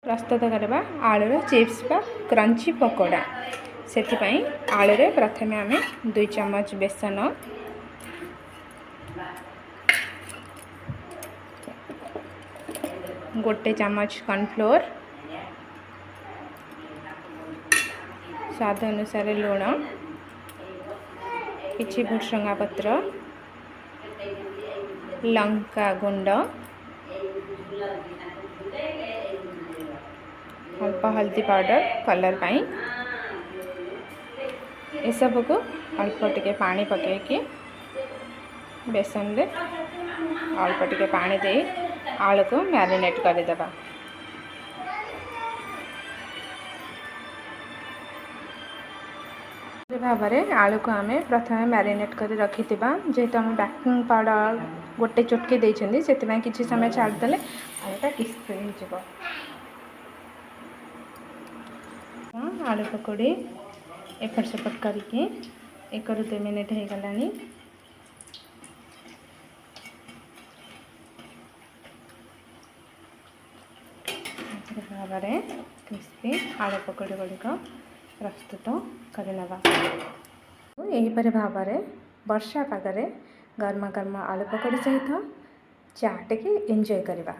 प्रस्तुत करवा आलूर चिप्स बा क्रंची पकोड़ा से आलू प्रथम आम 2 चम्मच बेसन गोटे चम्मच कॉर्नफ्लोर स्वाद अनुसार लुण किछि भुसंगा पत्र लंका गुंड अल्प हल्दी पाउडर कलर पाई ये सब को अल्प टिके पानी पकईकि बेसन रे अल्प टिके पानी दे आलू को मैरिनेट करदेबा। भाव में आलू को आम प्रथम मैरिनेट कर रखि जेहेतु आम बेकिंग पाउडर गोटे चुटकी देते से किसी समय छाड़देले आलूटा क्रिस्पी हो। आलू पकोड़ी एपट सेपट करके 1 ରୁ 2 मिनिट हो गलानी। भाव में क्रिस्पी आलू पकोड़ी गुड़िक प्रस्तुत करनेबा। यहीपर भाव में वर्षा पागरे गर्मा गर्मा आलू पकोड़ी सहित चा टे एंजॉय करवा।